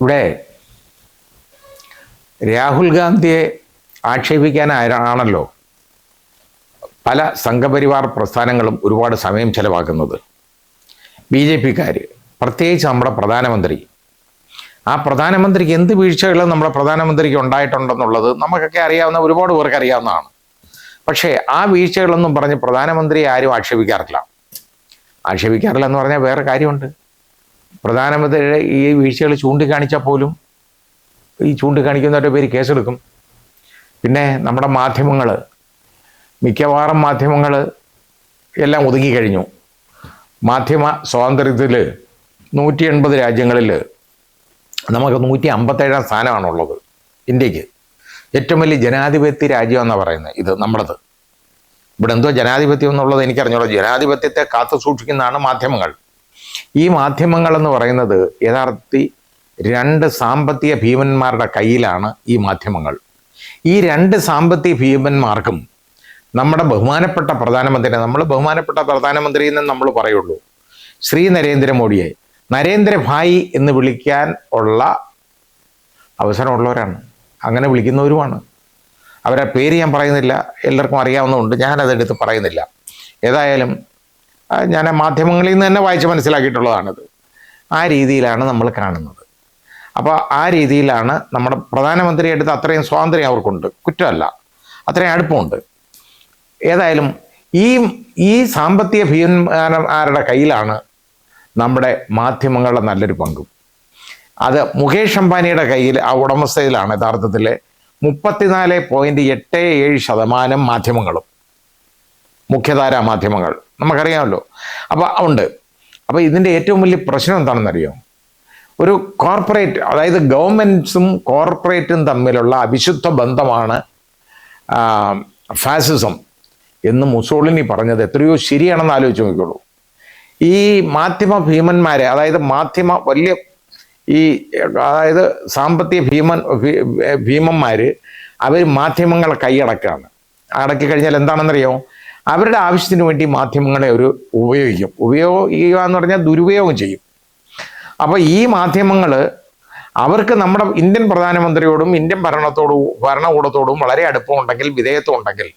ഇവിടെ രാഹുൽ ഗാന്ധിയെ ആക്ഷേപിക്കാനാണല്ലോ പല സംഘപരിവാർ പ്രസ്ഥാനങ്ങളും ഒരുപാട് സമയം ചെലവാക്കുന്നത്. BJPക്കാർ, പ്രത്യേകിച്ച് നമ്മുടെ പ്രധാനമന്ത്രി, ആ പ്രധാനമന്ത്രിക്ക് എന്ത് വീഴ്ചകൾ നമ്മുടെ പ്രധാനമന്ത്രിക്ക് ഉണ്ടായിട്ടുണ്ടെന്നുള്ളത് നമുക്കൊക്കെ അറിയാവുന്ന, ഒരുപാട് പേർക്ക് അറിയാവുന്നതാണ്. പക്ഷേ ആ വീഴ്ചകളൊന്നും പറഞ്ഞ് പ്രധാനമന്ത്രിയെ ആരും ആക്ഷേപിക്കാറില്ല എന്ന് പറഞ്ഞാൽ വേറെ കാര്യമുണ്ട്. പ്രധാനമന്ത്രിയുടെ ഈ വീഴ്ചകൾ ചൂണ്ടിക്കാണിച്ചാൽ പോലും ഈ ചൂണ്ടിക്കാണിക്കുന്നവരുടെ പേര് കേസെടുക്കും. പിന്നെ നമ്മുടെ മാധ്യമങ്ങൾ, മിക്കവാറും മാധ്യമങ്ങൾ എല്ലാം ഒതുങ്ങിക്കഴിഞ്ഞു. മാധ്യമ സ്വാതന്ത്ര്യത്തിൽ 180 രാജ്യങ്ങളിൽ നമുക്ക് 157 സ്ഥാനമാണുള്ളത്. ഇന്ത്യക്ക് ഏറ്റവും വലിയ ജനാധിപത്യ രാജ്യമെന്നാണ് പറയുന്നത് ഇത് നമ്മുടേത്. ഇവിടെ എന്തോ ജനാധിപത്യം എന്നുള്ളത് എനിക്കറിഞ്ഞോളൂ. ജനാധിപത്യത്തെ കാത്തു സൂക്ഷിക്കുന്നതാണ് മാധ്യമങ്ങൾ. ഈ മാധ്യമങ്ങൾ എന്ന് പറയുന്നത് യഥാർത്ഥത്തിൽ 2 സാമ്പത്തിക ഭീമന്മാരുടെ കയ്യിലാണ് ഈ മാധ്യമങ്ങൾ. ഈ 2 സാമ്പത്തിക ഭീമന്മാർക്കും നമ്മുടെ ബഹുമാനപ്പെട്ട പ്രധാനമന്ത്രി, നമ്മൾ ബഹുമാനപ്പെട്ട പ്രധാനമന്ത്രി എന്ന് നമ്മൾ പറയുള്ളൂ, ശ്രീ നരേന്ദ്രമോദിയെ നരേന്ദ്രഭായി എന്ന് വിളിക്കാൻ ഉള്ള അവസരമുള്ളവരാണ്, അങ്ങനെ വിളിക്കുന്നവരുമാണ്. അവരുടെ പേര് ഞാൻ പറയുന്നില്ല, എല്ലാവർക്കും അറിയാവുന്നതുകൊണ്ട് ഞാനതെടുത്ത് പറയുന്നില്ല. ഏതായാലും ഞാൻ മാധ്യമങ്ങളിൽ നിന്ന് തന്നെ വായിച്ച് മനസ്സിലാക്കിയിട്ടുള്ളതാണിത്. ആ രീതിയിലാണ് നമ്മൾ കാണുന്നത്. അപ്പോൾ ആ രീതിയിലാണ് നമ്മുടെ പ്രധാനമന്ത്രി എടുത്ത് അത്രയും സ്വാതന്ത്ര്യം അവർക്കുണ്ട്, കുറ്റമല്ല, അത്രയും അടുപ്പമുണ്ട്. ഏതായാലും ഈ സാമ്പത്തിക ഭീമന്മാരുടെ കയ്യിലാണ് നമ്മുടെ മാധ്യമങ്ങളുടെ നല്ലൊരു പങ്കും. അത് മുകേഷ് അംബാനിയുടെ കയ്യിൽ, ആ ഉടമസ്ഥയിലാണ് യഥാർത്ഥത്തിൽ 34.87% മാധ്യമങ്ങളും, മുഖ്യധാരാ മാധ്യമങ്ങൾ നമുക്കറിയാമല്ലോ. അപ്പോൾ ഉണ്ട്. അപ്പോൾ ഇതിൻ്റെ ഏറ്റവും വലിയ പ്രശ്നം എന്താണെന്നറിയോ? ഒരു കോർപ്പറേറ്റ്, അതായത് ഗവൺമെൻറ്റ്സും കോർപ്പറേറ്റും തമ്മിലുള്ള അവിശുദ്ധ ബന്ധമാണ് ഫാസിസം എന്ന് മുസോളിനി പറഞ്ഞത് എത്രയോ ശരിയാണെന്ന് ആലോചിച്ച് നോക്കിക്കോളൂ. ഈ മാധ്യമ ഭീമന്മാരെ, അതായത് അതായത് സാമ്പത്തിക ഭീമന്മാർ അവർ മാധ്യമങ്ങളെ കൈയടക്കുകയാണ്. അടക്കി കഴിഞ്ഞാൽ എന്താണെന്നറിയോ? അവരുടെ ആവശ്യത്തിന് വേണ്ടി മാധ്യമങ്ങളെ ഉപയോഗിക്കുക എന്ന് പറഞ്ഞാൽ ദുരുപയോഗം ചെയ്യും. അപ്പോൾ ഈ മാധ്യമങ്ങൾ അവർക്ക് നമ്മുടെ ഇന്ത്യൻ പ്രധാനമന്ത്രിയോടും ഇന്ത്യൻ ഭരണകൂടത്തോടും വളരെ അടുപ്പമുണ്ടെങ്കിൽ, വിധേയത്വം ഉണ്ടെങ്കിൽ,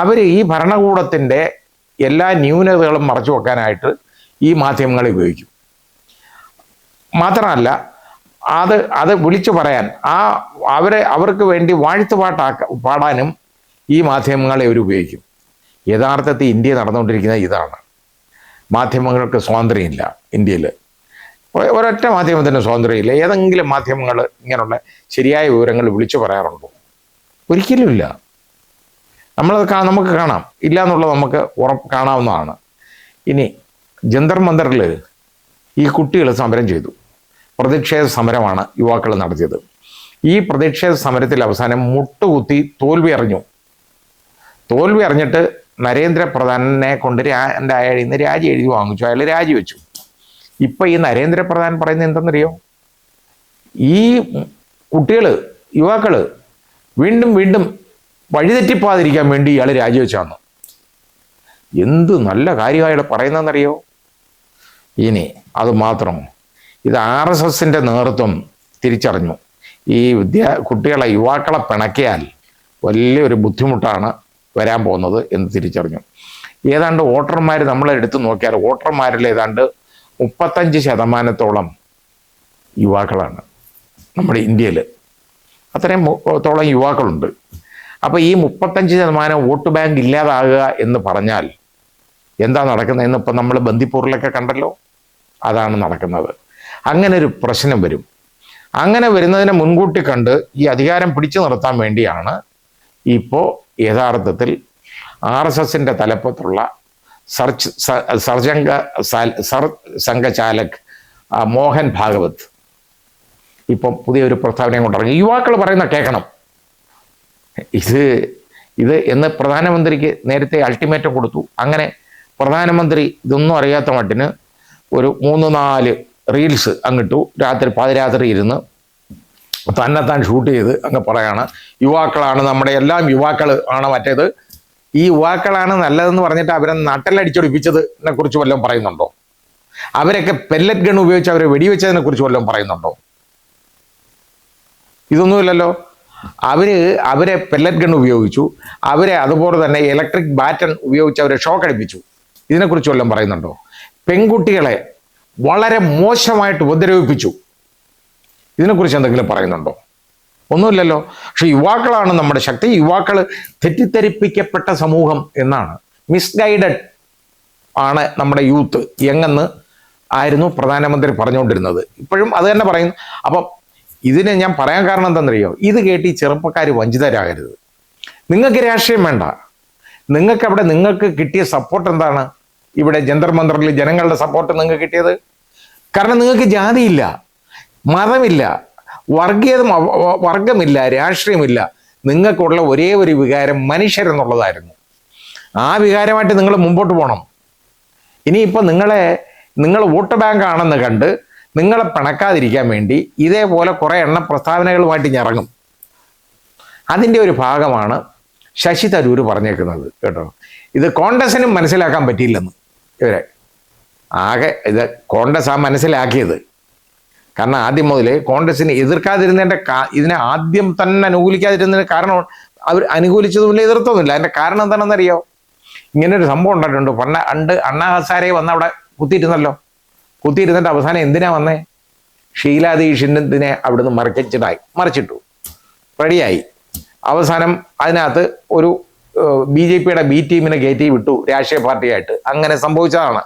അവർ ഈ ഭരണകൂടത്തിൻ്റെ എല്ലാ ന്യൂനതകളും മറച്ചു വെക്കാനായിട്ട് ഈ മാധ്യമങ്ങളെ ഉപയോഗിക്കും. മാത്രമല്ല അത് വിളിച്ചു പറയാൻ, അവർക്ക് വേണ്ടി പാടാനും ഈ മാധ്യമങ്ങളെ അവർ ഉപയോഗിക്കും. യഥാർത്ഥത്തിൽ ഇന്ത്യ നടന്നുകൊണ്ടിരിക്കുന്നത് ഇതാണ്. മാധ്യമങ്ങൾക്ക് സ്വാതന്ത്ര്യമില്ല ഇന്ത്യയിൽ. ഒരൊറ്റ മാധ്യമത്തിന് സ്വാതന്ത്ര്യമില്ല. ഏതെങ്കിലും മാധ്യമങ്ങൾ ഇങ്ങനെയുള്ള ശരിയായ വിവരങ്ങൾ വിളിച്ചു പറയാറുണ്ടോ? ഒരിക്കലും ഇല്ല. നമുക്ക് കാണാം, ഇല്ല എന്നുള്ളത് നമുക്ക് കാണാവുന്നതാണ്. ഇനി ജന്തർ മന്ദറിൽ ഈ കുട്ടികൾ സമരം ചെയ്തു. പ്രതിഷേധ സമരമാണ് യുവാക്കൾ നടത്തിയത്. ഈ പ്രതിഷേധ സമരത്തിൽ അവസാനം മുട്ടുകുത്തി തോൽവി അറിഞ്ഞിട്ട് നരേന്ദ്രപ്രധാനെ കൊണ്ട് അയാൾ ഇന്ന് രാജി എഴുതി വാങ്ങിച്ചു. അയാൾ രാജിവെച്ചു. ഇപ്പം ഈ നരേന്ദ്രപ്രധാൻ പറയുന്നത് എന്തെന്നറിയോ? ഈ യുവാക്കൾ വീണ്ടും വഴിതെറ്റിപ്പാതിരിക്കാൻ വേണ്ടി ഇയാൾ രാജിവെച്ചാന്ന്. എന്ത് നല്ല കാര്യമായിട്ട് പറയുന്നതെന്നറിയോ? ഇനി അത് മാത്രം, ഇത് RSSൻ്റെ നേതൃത്വം തിരിച്ചറിഞ്ഞു. ഈ യുവാക്കളെ പിണക്കിയാൽ വലിയൊരു ബുദ്ധിമുട്ടാണ് വരാൻ പോകുന്നത് എന്ന് തിരിച്ചറിഞ്ഞു. ഏതാണ്ട് വോട്ടർമാർ നമ്മളെടുത്ത് നോക്കിയാൽ വോട്ടർമാരിൽ ഏതാണ്ട് 35% യുവാക്കളാണ് നമ്മുടെ ഇന്ത്യയിൽ. അത്രയും തോളം യുവാക്കളുണ്ട്. അപ്പോൾ ഈ 35% വോട്ട് ബാങ്ക് ഇല്ലാതാകുക എന്ന് പറഞ്ഞാൽ എന്താ നടക്കുന്നതെന്ന് ഇപ്പം നമ്മൾ ബന്ദിപ്പൂരിലൊക്കെ കണ്ടല്ലോ. അതാണ് നടക്കുന്നത്. അങ്ങനെ ഒരു പ്രശ്നം വരും. അങ്ങനെ വരുന്നതിനെ മുൻകൂട്ടി കണ്ട് ഈ അധികാരം പിടിച്ചു നിർത്താൻ വേണ്ടിയാണ് ഇപ്പോൾ യഥാർത്ഥത്തിൽ RSSൻ്റെ തലപ്പത്തുള്ള സംഘചാലക് മോഹൻ ഭാഗവത് ഇപ്പം പുതിയൊരു പ്രസ്താവനയും കൊണ്ടിറങ്ങി. യുവാക്കൾ പറയുന്ന കേൾക്കണം. ഇത് എന്ന് പ്രധാനമന്ത്രിക്ക് നേരത്തെ അൾട്ടിമേറ്റം കൊടുത്തു. അങ്ങനെ പ്രധാനമന്ത്രി ഇതൊന്നും അറിയാത്ത മട്ടിന് ഒരു 3-4 റീൽസ് അങ്ങിട്ടു. പാതിരാത്രി ഇരുന്ന് തന്നെത്താൻ ഷൂട്ട് ചെയ്ത് അങ്ങ് പറയാണ്, യുവാക്കളാണ് നമ്മുടെ എല്ലാം, യുവാക്കൾ ആണ് മറ്റേത്, ഈ യുവാക്കളാണ് നല്ലതെന്ന് പറഞ്ഞിട്ട് അവരെ നട്ടലടിച്ചൊടിപ്പിച്ചതിനെ കുറിച്ച് വല്ലതും പറയുന്നുണ്ടോ? അവരൊക്കെ പെല്ലറ്റ് ഗൺ ഉപയോഗിച്ച് അവരെ വെടിവെച്ചതിനെ കുറിച്ച് വല്ലതും പറയുന്നുണ്ടോ? ഇതൊന്നുമില്ലല്ലോ. അവരെ പെല്ലറ്റ് ഗൺ ഉപയോഗിച്ചു, അവരെ അതുപോലെ തന്നെ ഇലക്ട്രിക് ബാറ്റൺ ഉപയോഗിച്ച് അവരെ ഷോക്ക് അടിപ്പിച്ചു. ഇതിനെക്കുറിച്ച് വല്ലതും പറയുന്നുണ്ടോ? പെൺകുട്ടികളെ വളരെ മോശമായിട്ട് ഉപദ്രവിപ്പിച്ചു. ഇതിനെക്കുറിച്ച് എന്തെങ്കിലും പറയുന്നുണ്ടോ? ഒന്നുമില്ലല്ലോ. പക്ഷെ യുവാക്കളാണ് നമ്മുടെ ശക്തി. യുവാക്കൾ തെറ്റിദ്ധരിപ്പിക്കപ്പെട്ട സമൂഹം എന്നാണ്, മിസ്ഗൈഡഡ് ആണ് നമ്മുടെ യൂത്ത് എങ്ങെന്ന് ആയിരുന്നു പ്രധാനമന്ത്രി പറഞ്ഞുകൊണ്ടിരുന്നത്. ഇപ്പോഴും അത് തന്നെ പറയുന്നു. അപ്പം ഇതിനെ ഞാൻ പറയാൻ കാരണം എന്താണെന്നറിയോ? ഇത് കേട്ട് ഈ ചെറുപ്പക്കാർ വഞ്ചിതരാകരുത്. നിങ്ങൾക്ക് രാഷ്ട്രീയം വേണ്ട. നിങ്ങൾക്ക് കിട്ടിയ സപ്പോർട്ട് എന്താണ്? ഇവിടെ ജന്തർ മന്ദറിൽ ജനങ്ങളുടെ സപ്പോർട്ട് നിങ്ങൾക്ക് കിട്ടിയത് കാരണം നിങ്ങൾക്ക് ജാതിയില്ല, മതമില്ല, വർഗമില്ല, രാഷ്ട്രീയമില്ല. നിങ്ങൾക്കുള്ള ഒരേ ഒരു വികാരം മനുഷ്യരെന്നുള്ളതായിരുന്നു. ആ വികാരമായിട്ട് നിങ്ങൾ മുമ്പോട്ട് പോകണം. ഇനിയിപ്പോൾ നിങ്ങൾ വോട്ട് ബാങ്ക് ആണെന്ന് കണ്ട് നിങ്ങളെ പിണക്കാതിരിക്കാൻ വേണ്ടി ഇതേപോലെ കുറേ പ്രസ്താവനകളുമായിട്ട് ഇറങ്ങും. അതിൻ്റെ ഒരു ഭാഗമാണ് ശശി തരൂർ പറഞ്ഞേക്കുന്നത് കേട്ടോ. ഇത് കോൺഗ്രസിനും മനസ്സിലാക്കാൻ പറ്റിയില്ലെന്ന് ഇവരെ. ആകെ ഇത് കോൺഗ്രസ് മനസ്സിലാക്കിയത്. കാരണം ആദ്യം മുതലേ കോൺഗ്രസിനെ എതിർക്കാതിരുന്നതിൻ്റെ ഇതിനെ ആദ്യം തന്നെ അനുകൂലിക്കാതിരുന്നതിൻ്റെ കാരണം അവർ അനുകൂലിച്ചതുമില്ല, എതിർത്തതുമില്ല. അതിൻ്റെ കാരണം എന്താണെന്നറിയോ? ഇങ്ങനൊരു സംഭവം ഉണ്ടായിട്ടുണ്ട്. പണ്ട് അണ്ണാ ഹസാരെ വന്ന് അവിടെ കുത്തിയിരുന്നിട്ട് അവസാനം എന്തിനാ വന്നേ? ഷീലാ ദീക്ഷിതിനെ അവിടുന്ന് മറിച്ചിട്ടു, റെഡിയായി. അവസാനം അതിനകത്ത് ഒരു BJPയുടെ B ടീമിനെ കയറ്റി വിട്ടു രാഷ്ട്രീയ പാർട്ടിയായിട്ട്. അങ്ങനെ സംഭവിച്ചതാണ്.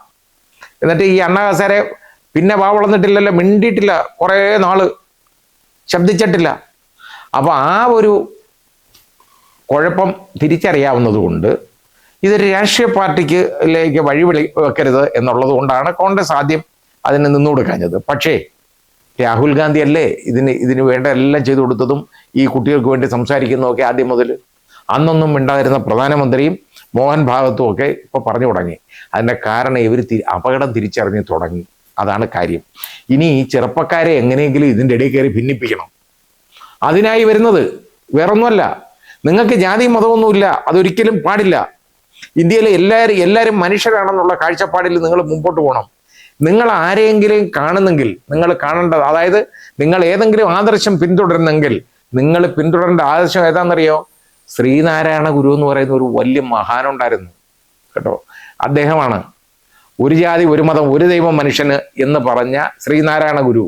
എന്നിട്ട് ഈ അണ്ണാ ഹസാരെ പിന്നെ വളർന്നിട്ടില്ലല്ലോ, മിണ്ടിയിട്ടില്ല, കുറേ നാള് ശബ്ദിച്ചിട്ടില്ല. അപ്പോൾ ആ ഒരു കുഴപ്പം തിരിച്ചറിയാവുന്നത് കൊണ്ട് ഇതൊരു രാഷ്ട്രീയ പാർട്ടിക്ക് വഴി വെക്കരുത് എന്നുള്ളത് കൊണ്ടാണ് കോൺഗ്രസ് ആദ്യം അതിന് നിന്നുകൊടുക്കാഞ്ഞത്. പക്ഷേ രാഹുൽ ഗാന്ധി അല്ലേ ഇതിന് വേണ്ട എല്ലാം ചെയ്തു കൊടുത്തതും ഈ കുട്ടികൾക്ക് വേണ്ടി സംസാരിക്കുന്നതൊക്കെ ആദ്യം മുതൽ. അന്നൊന്നും മിണ്ടാതിരുന്ന പ്രധാനമന്ത്രിയും മോഹൻ ഭാഗത്തും ഒക്കെ ഇപ്പോൾ പറഞ്ഞു തുടങ്ങി. അതിൻ്റെ കാരണം ഇവർ അപകടം തിരിച്ചറിഞ്ഞ് തുടങ്ങി. അതാണ് കാര്യം. ഇനി ഈ ചെറുപ്പക്കാരെ എങ്ങനെയെങ്കിലും ഇതിൻ്റെ ഇടയിൽ കയറി ഭിന്നിപ്പിക്കണം. അതിനായി വരുന്നത് വേറൊന്നുമല്ല. നിങ്ങൾക്ക് ജാതി മതമൊന്നുമില്ല, അതൊരിക്കലും പാടില്ല. ഇന്ത്യയിലെ എല്ലാവരും മനുഷ്യരാണെന്നുള്ള കാഴ്ചപ്പാടിൽ നിങ്ങൾ മുമ്പോട്ട് പോകണം. നിങ്ങൾ ആരെയെങ്കിലും കാണുന്നെങ്കിൽ നിങ്ങൾ കാണേണ്ടത്, അതായത് നിങ്ങൾ ഏതെങ്കിലും ആദർശം പിന്തുടരുന്നെങ്കിൽ നിങ്ങൾ പിന്തുടരേണ്ട ആദർശം ഏതാണെന്നറിയോ? ശ്രീനാരായണ ഗുരു എന്ന് പറയുന്ന ഒരു വലിയ മഹാനുണ്ടായിരുന്നു കേട്ടോ. അദ്ദേഹമാണ് ഒരു ജാതി ഒരു മതം ഒരു ദൈവം മനുഷ്യന് എന്ന് പറഞ്ഞ ശ്രീനാരായണ ഗുരു.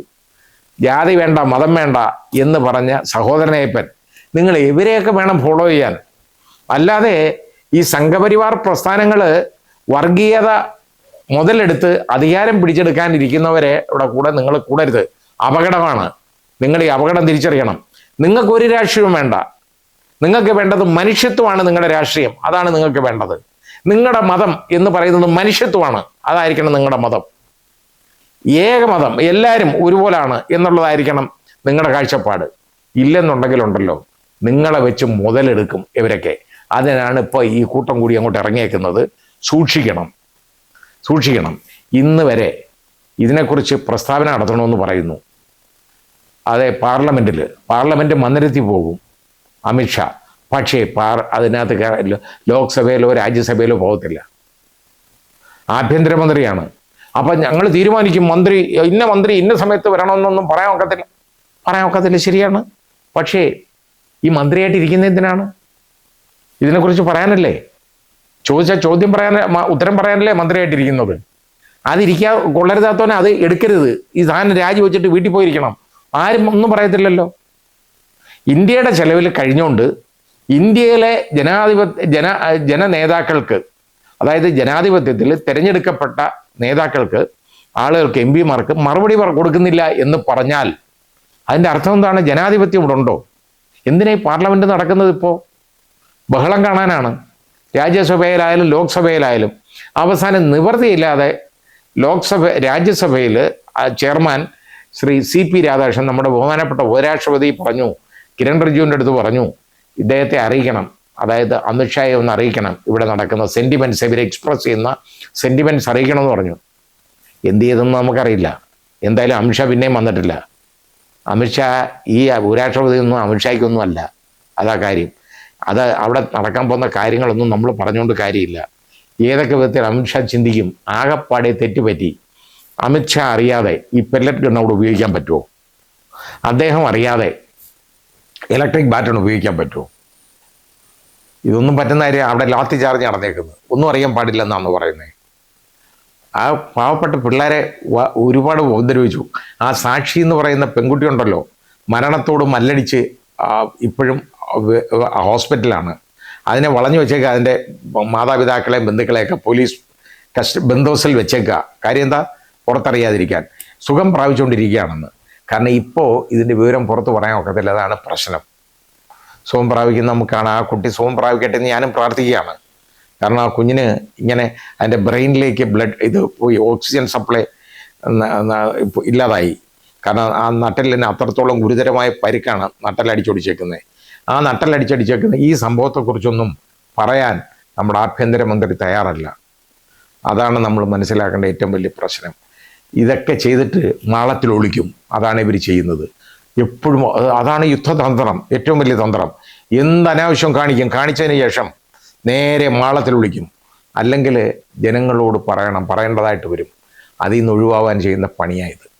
ജാതി വേണ്ട മതം വേണ്ട എന്ന് പറഞ്ഞ സഹോദരനയ്യപ്പൻ. നിങ്ങൾ ഇവരെയൊക്കെ വേണം ഫോളോ ചെയ്യാൻ. അല്ലാതെ ഈ സംഘപരിവാർ പ്രസ്ഥാനങ്ങൾ വർഗീയത മുതലെടുത്ത് അധികാരം പിടിച്ചെടുക്കാനിരിക്കുന്നവരെ കൂടെ നിങ്ങൾ കൂടരുത്. അപകടമാണ്. നിങ്ങൾ ഈ അപകടം തിരിച്ചറിയണം. നിങ്ങൾക്കൊരു രാഷ്ട്രീയവും വേണ്ട. നിങ്ങൾക്ക് വേണ്ടത് മനുഷ്യത്വമാണ്. നിങ്ങളുടെ രാഷ്ട്രീയം അതാണ് നിങ്ങൾക്ക് വേണ്ടത്. നിങ്ങളുടെ മതം എന്ന് പറയുന്നത് മനുഷ്യത്വമാണ്. അതായിരിക്കണം നിങ്ങളുടെ മതം. ഏകമതം, എല്ലാവരും ഒരുപോലാണ് എന്നുള്ളതായിരിക്കണം നിങ്ങളുടെ കാഴ്ചപ്പാട്. ഇല്ലെന്നുണ്ടെങ്കിലുണ്ടല്ലോ നിങ്ങളെ വെച്ച് മുതലെടുക്കും ഇവരൊക്കെ. അതിനാണ് ഇപ്പോൾ ഈ കൂട്ടം കൂടി അങ്ങോട്ട് ഇറങ്ങിയേക്കുന്നത്. സൂക്ഷിക്കണം. ഇന്ന് വരെ ഇതിനെക്കുറിച്ച് പ്രസ്താവന നടത്തണമെന്ന് പറയുന്നു. അതെ, പാർലമെൻറ്റ് മന്ദിരത്തിൽ പോകും അമിത്ഷാ. പക്ഷേ അതിനകത്ത് ലോക്സഭയിലോ രാജ്യസഭയിലോ പോകത്തില്ല. ആഭ്യന്തരമന്ത്രിയാണ്. അപ്പം ഞങ്ങൾ തീരുമാനിക്കും മന്ത്രി ഇന്ന സമയത്ത് വരണമെന്നൊന്നും പറയാൻ ഒക്കത്തില്ല. ശരിയാണ്. പക്ഷേ ഈ മന്ത്രിയായിട്ട് ഇരിക്കുന്ന എന്തിനാണ്? ഇതിനെക്കുറിച്ച് പറയാനല്ലേ? ചോദിച്ച ചോദ്യം ഉത്തരം പറയാനല്ലേ മന്ത്രിയായിട്ടിരിക്കുന്നത്? കൊള്ളരുതാത്തവനെ അത് എടുക്കരുത്. ഈ സാധനം രാജിവെച്ചിട്ട് വീട്ടിൽ പോയിരിക്കണം. ആരും ഒന്നും പറയത്തില്ലല്ലോ. ഇന്ത്യയുടെ ചെലവിൽ കഴിഞ്ഞുകൊണ്ട് ഇന്ത്യയിലെ ജനനേതാക്കൾക്ക്, അതായത് ജനാധിപത്യത്തിൽ തിരഞ്ഞെടുക്കപ്പെട്ട നേതാക്കൾക്ക്, ആളുകൾക്ക്, MP-മാർക്ക് മറുപടി കൊടുക്കുന്നില്ല എന്ന് പറഞ്ഞാൽ അതിൻ്റെ അർത്ഥം എന്താണ്? ജനാധിപത്യം ഇവിടെ ഉണ്ടോ? എന്തിനാ ഈ പാർലമെൻറ്റ് നടക്കുന്നത്? ഇപ്പോൾ ബഹളം കാണാനാണ്. രാജ്യസഭയിലായാലും ലോക്സഭയിലായാലും അവസാനം നിവൃത്തിയില്ലാതെ രാജ്യസഭയിൽ ചെയർമാൻ ശ്രീ CP രാധാകൃഷ്ണൻ, നമ്മുടെ ബഹുമാനപ്പെട്ട ഉപരാഷ്ട്രപതി പറഞ്ഞു, കിരൺ റിജിജുവിൻ്റെ അടുത്ത് പറഞ്ഞു, ഇദ്ദേഹത്തെ അറിയിക്കണം, അതായത് അമിത്ഷായെ ഒന്ന് അറിയിക്കണം, ഇവിടെ നടക്കുന്ന സെൻറ്റിമെൻറ്റ്സ്, ഇവർ എക്സ്പ്രസ് ചെയ്യുന്ന സെൻറ്റിമെൻറ്റ്സ് അറിയിക്കണമെന്ന് പറഞ്ഞു. എന്ത് ചെയ്തെന്ന് നമുക്കറിയില്ല. എന്തായാലും അമിത്ഷാ പിന്നെയും വന്നിട്ടില്ല. അമിത്ഷാ ഈ ഉപരാഷ്ട്രപതി ഒന്നും അമിത്ഷായ്ക്കൊന്നും അല്ല. അതാ കാര്യം. അവിടെ നടക്കാൻ പോകുന്ന കാര്യങ്ങളൊന്നും നമ്മൾ പറഞ്ഞുകൊണ്ട് കാര്യമില്ല. ഏതൊക്കെ വിധത്തിൽ അമിത്ഷാ ചിന്തിക്കും? ആകെപ്പാടെ തെറ്റുപറ്റി. അമിത്ഷാ അറിയാതെ ഈ പെല്ലറ്റ് ഗൺ അവിടെ ഉപയോഗിക്കാൻ പറ്റുമോ? അദ്ദേഹം അറിയാതെ ഇലക്ട്രിക് ബാറ്റൺ ഉപയോഗിക്കാൻ പറ്റുമോ? ഇതൊന്നും പറ്റുന്ന കാര്യം അവിടെ ലാത്തി ചാർജ് നടന്നേക്കുന്നത്, ഒന്നും അറിയാൻ പാടില്ലെന്നാണ് പറയുന്നത്. ആ പാവപ്പെട്ട പിള്ളേരെ ഒരുപാട് ഉപദ്രവിച്ചു. ആ സാക്ഷി എന്ന് പറയുന്ന പെൺകുട്ടി ഉണ്ടല്ലോ, മരണത്തോട് മല്ലടിച്ച് ഇപ്പോഴും ഹോസ്പിറ്റലാണ്. അതിനെ വളഞ്ഞു വെച്ചേക്കുക, അതിൻ്റെ മാതാപിതാക്കളെയും ബന്ധുക്കളെയൊക്കെ പോലീസ് ബന്ധോസിൽ വെച്ചേക്കുക. കാര്യം എന്താ? പുറത്തറിയാതിരിക്കാൻ. സുഖം പ്രാപിച്ചുകൊണ്ടിരിക്കുകയാണെന്ന്. കാരണം ഇപ്പോൾ ഇതിൻ്റെ വിവരം പുറത്ത് പറയാൻ ഒക്കത്തില്ല, അതാണ് പ്രശ്നം. സുഖം പ്രാപിക്കുന്ന നമുക്കാണ്. ആ കുട്ടി സുഖം പ്രാപിക്കട്ടെ എന്ന് ഞാനും പ്രാർത്ഥിക്കുകയാണ്. കാരണം ആ കുഞ്ഞിന് ഇങ്ങനെ അതിൻ്റെ ബ്രെയിനിലേക്ക് ബ്ലഡ് പോയി, ഓക്സിജൻ സപ്ലൈ ഇല്ലാതായി. കാരണം ആ നട്ടലിന് അത്രത്തോളം ഗുരുതരമായ പരിക്കാണ് നട്ടലടിച്ചൊടിച്ചേക്കുന്നത്. ആ നട്ടലടിച്ചടിച്ചേക്കുന്ന ഈ സംഭവത്തെക്കുറിച്ചൊന്നും പറയാൻ നമ്മുടെ ആഭ്യന്തരമന്ത്രി തയ്യാറല്ല. അതാണ് നമ്മൾ മനസ്സിലാക്കേണ്ട ഏറ്റവും വലിയ പ്രശ്നം. ഇതൊക്കെ ചെയ്തിട്ട് മാളത്തിൽ ഒളിക്കും. അതാണ് ഇവർ ചെയ്യുന്നത് എപ്പോഴും. അതാണ് യുദ്ധതന്ത്രം, ഏറ്റവും വലിയ തന്ത്രം. എന്ത് അനാവശ്യം കാണിക്കും, കാണിച്ചതിന് ശേഷം നേരെ മാളത്തിൽ ഒളിക്കും. അല്ലെങ്കിൽ ജനങ്ങളോട് പറയേണ്ടതായിട്ട് വരും. അതിൽ നിന്ന് ഒഴിവാകാൻ ചെയ്യുന്ന പണിയായത്.